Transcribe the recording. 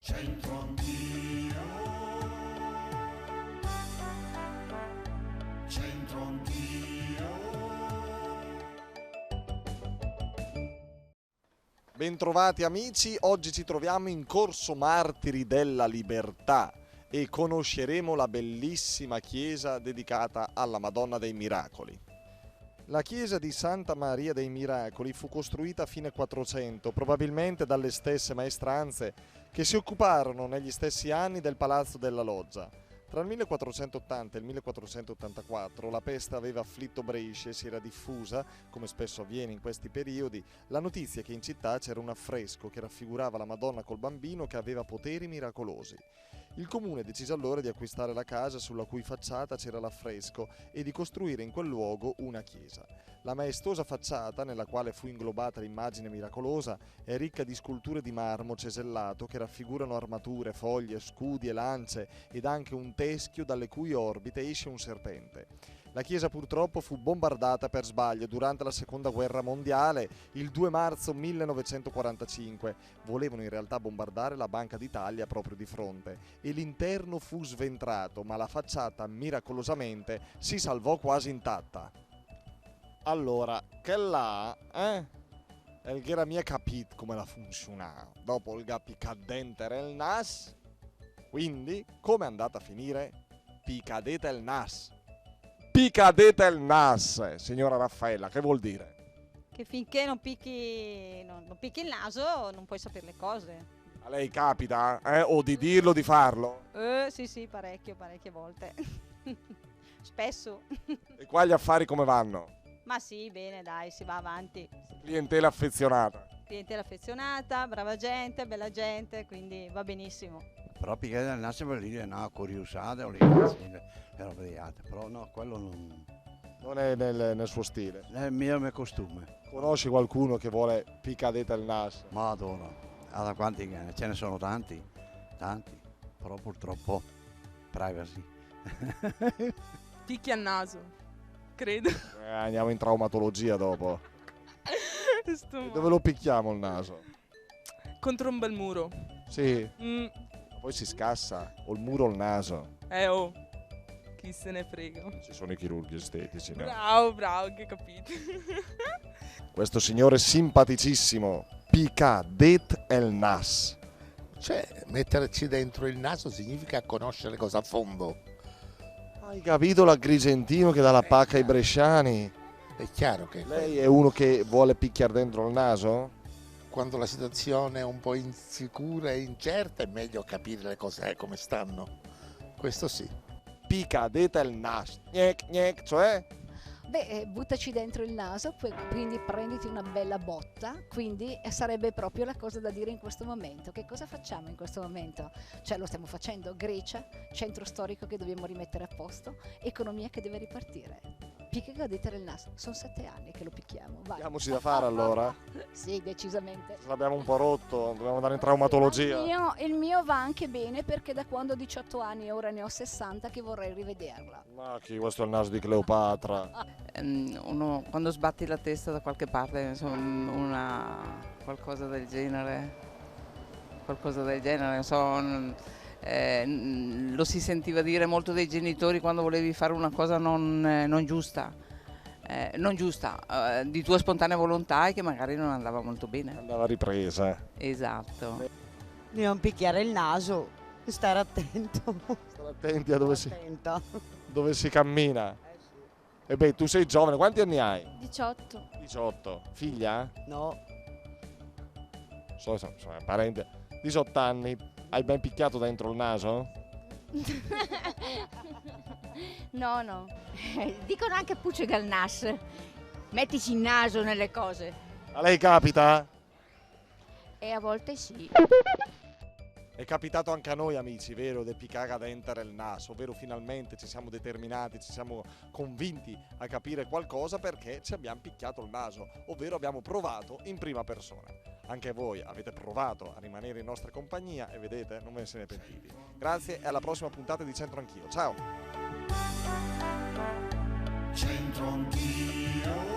C'entro anch'io, c'entro anch'io. Bentrovati amici, oggi ci troviamo in Corso Martiri della Libertà e conosceremo la bellissima chiesa dedicata alla Madonna dei Miracoli. La chiesa di Santa Maria dei Miracoli fu costruita a fine 400, probabilmente dalle stesse maestranze che si occuparono negli stessi anni del Palazzo della Loggia. Tra il 1480 e il 1484 la peste aveva afflitto Brescia e si era diffusa, come spesso avviene in questi periodi, la notizia che in città c'era un affresco che raffigurava la Madonna col bambino che aveva poteri miracolosi. Il comune decise allora di acquistare la casa sulla cui facciata c'era l'affresco e di costruire in quel luogo una chiesa. La maestosa facciata, nella quale fu inglobata l'immagine miracolosa, è ricca di sculture di marmo cesellato che raffigurano armature, foglie, scudi e lance ed anche un teschio dalle cui orbite esce un serpente. La chiesa purtroppo fu bombardata per sbaglio durante la Seconda Guerra Mondiale il 2 marzo 1945. Volevano in realtà bombardare la Banca d'Italia proprio di fronte e l'interno fu sventrato, ma la facciata miracolosamente si salvò quasi intatta. Allora, che là, El che era mia capit come la funziona. Dopo il picca dentro il nas, quindi come è andata a finire? Picadete il nas. Picadete il nas, signora Raffaella, che vuol dire? Che finché non picchi, non picchi il naso non puoi sapere le cose. A lei capita, o di dirlo o di farlo? Sì, parecchie volte. Spesso. E qua gli affari come vanno? Ma sì, bene, dai, si va avanti. Clientela affezionata. Clientela affezionata, brava gente, bella gente, quindi va benissimo. Però piccare dal naso per dire no, curiosate o le robe di altre, però no, quello Non è nel suo stile. è il mio costume. Conosci qualcuno che vuole picadete il nas? Ma adoro. Da quanti ce ne sono tanti, però purtroppo privacy. Picchi al naso, credo. Andiamo in traumatologia dopo. Sto E dove lo picchiamo il naso? contro un bel muro. Sì, Mm. poi si scassa, o il muro o il naso. Oh, chi se ne frega. Ci sono i chirurghi estetici, no? Bravo, che capito. Questo signore simpaticissimo, picadet el nas. Cioè, metterci dentro il naso significa conoscere cosa a fondo. Hai capito l'agrigentino che dà la pacca ai bresciani? È chiaro che Lei è uno che vuole picchiare dentro il naso? quando la situazione è un po' insicura e incerta è meglio capire le cose come stanno. Questo sì. Picadete el nas. Gnec, cioè? Beh, buttaci dentro il naso, quindi prenditi una bella botta, quindi sarebbe proprio la cosa da dire in questo momento. Che cosa facciamo in questo momento? Cioè lo stiamo facendo, Grecia, centro storico che dobbiamo rimettere a posto, economia che deve ripartire. Picca dentro il naso, sono 7 anni che lo picchiamo, vai. Diamoci da fare allora. Sì, decisamente. Se l'abbiamo un po' rotto, dobbiamo andare in traumatologia. Il mio va anche bene perché da quando ho 18 anni e ora ne ho 60 che vorrei rivederla. Ma chi, questo è il naso di Cleopatra. Uno quando sbatti la testa da qualche parte, insomma, qualcosa del genere, non so, lo si sentiva dire molto dai genitori quando volevi fare una cosa non giusta, di tua spontanea volontà e che magari non andava molto bene. Andava ripresa. Esatto. Di non picchiare il naso, stare attento. Stare attenti a dove Attenta. dove si cammina. E beh, tu sei giovane, quanti anni hai? 18. 18. Figlia? No, Sono parente. 18 anni. Hai ben picchiato dentro il naso? No. Dicono anche puccica il nas. Mettici il naso nelle cose. A lei capita? E a volte sì. È capitato anche a noi amici, vero, di piccare dentro il naso, ovvero finalmente ci siamo determinati, ci siamo convinti a capire qualcosa perché ci abbiamo picchiato il naso, ovvero abbiamo provato in prima persona. Anche voi avete provato a rimanere in nostra compagnia e vedete, non ve ne siete pentiti. Grazie e alla prossima puntata di Centro Anch'io. Ciao! C'entro anch'io.